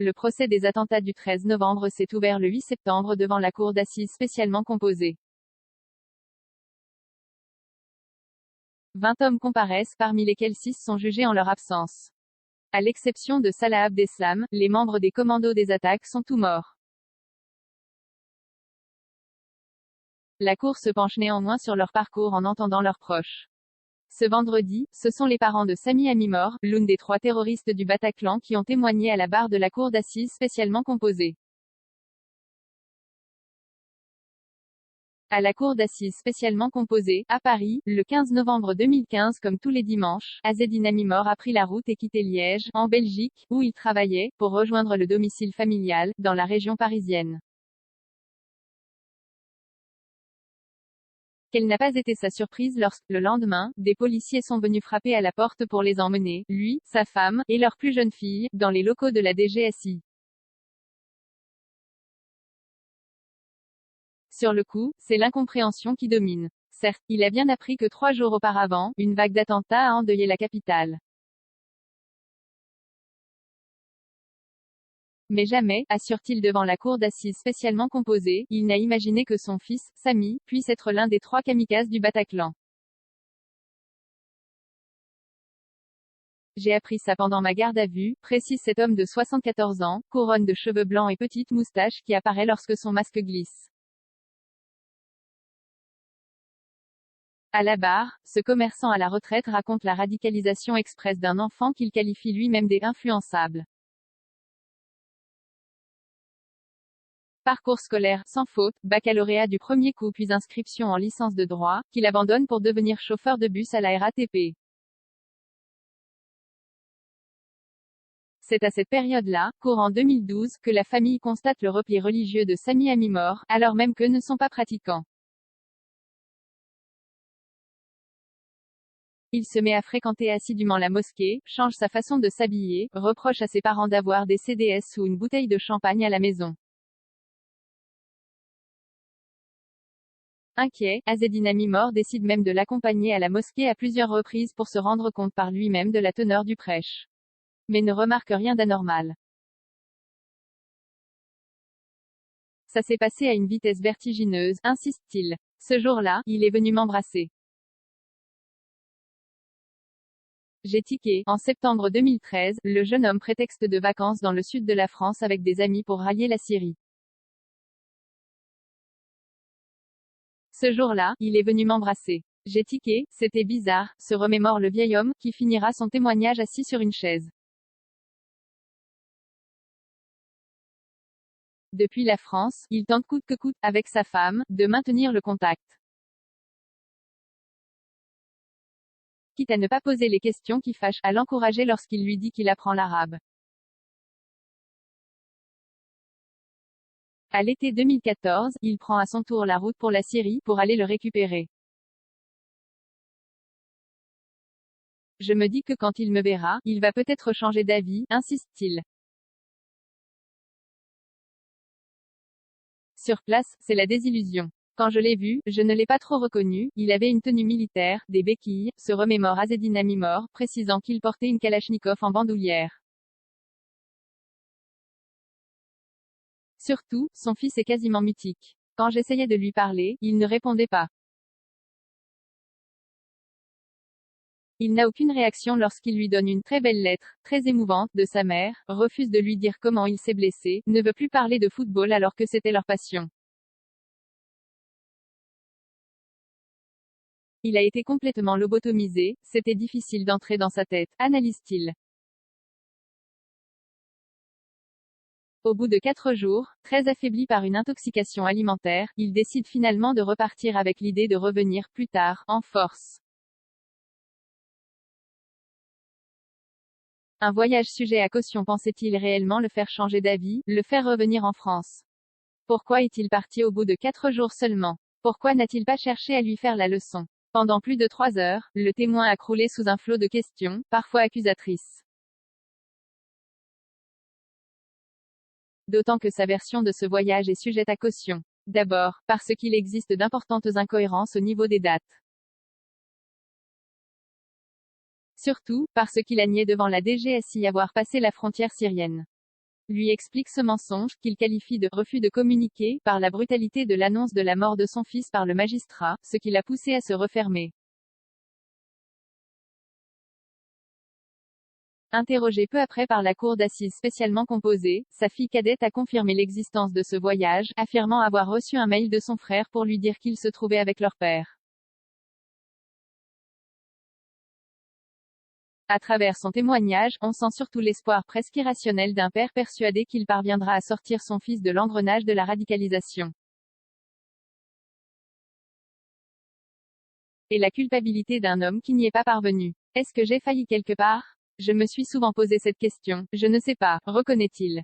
Le procès des attentats du 13 novembre s'est ouvert le 8 septembre devant la cour d'assises spécialement composée. 20 hommes comparaissent, parmi lesquels 6 sont jugés en leur absence. À l'exception de Salah Abdeslam, les membres des commandos des attaques sont tous morts. La cour se penche néanmoins sur leur parcours en entendant leurs proches. Ce vendredi, ce sont les parents de Sami Amimor, l'une des 3 terroristes du Bataclan qui ont témoigné à la barre de la cour d'assises spécialement composée. À la cour d'assises spécialement composée, à Paris, le 15 novembre 2015 comme tous les dimanches, Azzedine Amimor a pris la route et quitté Liège, en Belgique, où il travaillait, pour rejoindre le domicile familial, dans la région parisienne. Quelle n'a pas été sa surprise lorsque, le lendemain, des policiers sont venus frapper à la porte pour les emmener, lui, sa femme, et leur plus jeune fille, dans les locaux de la DGSI. Sur le coup, c'est l'incompréhension qui domine. Certes, il a bien appris que 3 jours auparavant, une vague d'attentats a endeuillé la capitale. Mais jamais, assure-t-il devant la cour d'assises spécialement composée, il n'a imaginé que son fils, Sami, puisse être l'un des 3 kamikazes du Bataclan. J'ai appris ça pendant ma garde à vue, précise cet homme de 74 ans, couronne de cheveux blancs et petite moustache qui apparaît lorsque son masque glisse. À la barre, ce commerçant à la retraite raconte la radicalisation express d'un enfant qu'il qualifie lui-même d'influençable. Parcours scolaire, sans faute, baccalauréat du premier coup puis inscription en licence de droit, qu'il abandonne pour devenir chauffeur de bus à la RATP. C'est à cette période-là, courant 2012, que la famille constate le repli religieux de Sami Amimor, alors même qu'eux ne sont pas pratiquants. Il se met à fréquenter assidûment la mosquée, change sa façon de s'habiller, reproche à ses parents d'avoir des CDS ou une bouteille de champagne à la maison. Inquiet, Azzedine Amimor décide même de l'accompagner à la mosquée à plusieurs reprises pour se rendre compte par lui-même de la teneur du prêche. Mais ne remarque rien d'anormal. Ça s'est passé à une vitesse vertigineuse, insiste-t-il. Ce jour-là, il est venu m'embrasser. J'ai tiqué. En septembre 2013, le jeune homme prétexte de vacances dans le sud de la France avec des amis pour rallier la Syrie. Ce jour-là, il est venu m'embrasser. J'ai tiqué, c'était bizarre, se remémore le vieil homme, qui finira son témoignage assis sur une chaise. Depuis la France, il tente coûte que coûte, avec sa femme, de maintenir le contact. Quitte à ne pas poser les questions qui fâchent, à l'encourager lorsqu'il lui dit qu'il apprend l'arabe. À l'été 2014, il prend à son tour la route pour la Syrie, pour aller le récupérer. Je me dis que quand il me verra, il va peut-être changer d'avis, insiste-t-il. Sur place, c'est la désillusion. Quand je l'ai vu, je ne l'ai pas trop reconnu, il avait une tenue militaire, des béquilles, se remémore Azzedine Amimor, précisant qu'il portait une kalachnikov en bandoulière. Surtout, son fils est quasiment mutique. Quand j'essayais de lui parler, il ne répondait pas. Il n'a aucune réaction lorsqu'il lui donne une très belle lettre, très émouvante, de sa mère, refuse de lui dire comment il s'est blessé, ne veut plus parler de football alors que c'était leur passion. Il a été complètement lobotomisé, c'était difficile d'entrer dans sa tête, analyse-t-il. Au bout de 4 jours, très affaibli par une intoxication alimentaire, il décide finalement de repartir avec l'idée de revenir plus tard, en force. Un voyage sujet à caution pensait-il réellement le faire changer d'avis, le faire revenir en France? Pourquoi est-il parti au bout de 4 jours seulement? Pourquoi n'a-t-il pas cherché à lui faire la leçon? Pendant plus de 3 heures, le témoin a croulé sous un flot de questions, parfois accusatrices. D'autant que sa version de ce voyage est sujette à caution. D'abord, parce qu'il existe d'importantes incohérences au niveau des dates. Surtout, parce qu'il a nié devant la DGSI avoir passé la frontière syrienne. lui explique ce mensonge, qu'il qualifie de refus de communiquer, par la brutalité de l'annonce de la mort de son fils par le magistrat, ce qui l'a poussé à se refermer. Interrogée peu après par la cour d'assises spécialement composée, sa fille cadette a confirmé l'existence de ce voyage, affirmant avoir reçu un mail de son frère pour lui dire qu'il se trouvait avec leur père. À travers son témoignage, on sent surtout l'espoir presque irrationnel d'un père persuadé qu'il parviendra à sortir son fils de l'engrenage de la radicalisation. Et la culpabilité d'un homme qui n'y est pas parvenu. Est-ce que j'ai failli quelque part? Je me suis souvent posé cette question. Je ne sais pas, reconnaît-il.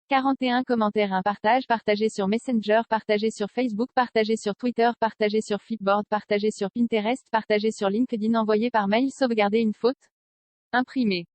41 commentaires, un partage, partagé sur Messenger, partagé sur Facebook, partagé sur Twitter, partagé sur Flipboard, partagé sur Pinterest, partagé sur LinkedIn, envoyé par mail, sauvegarder une faute, imprimé.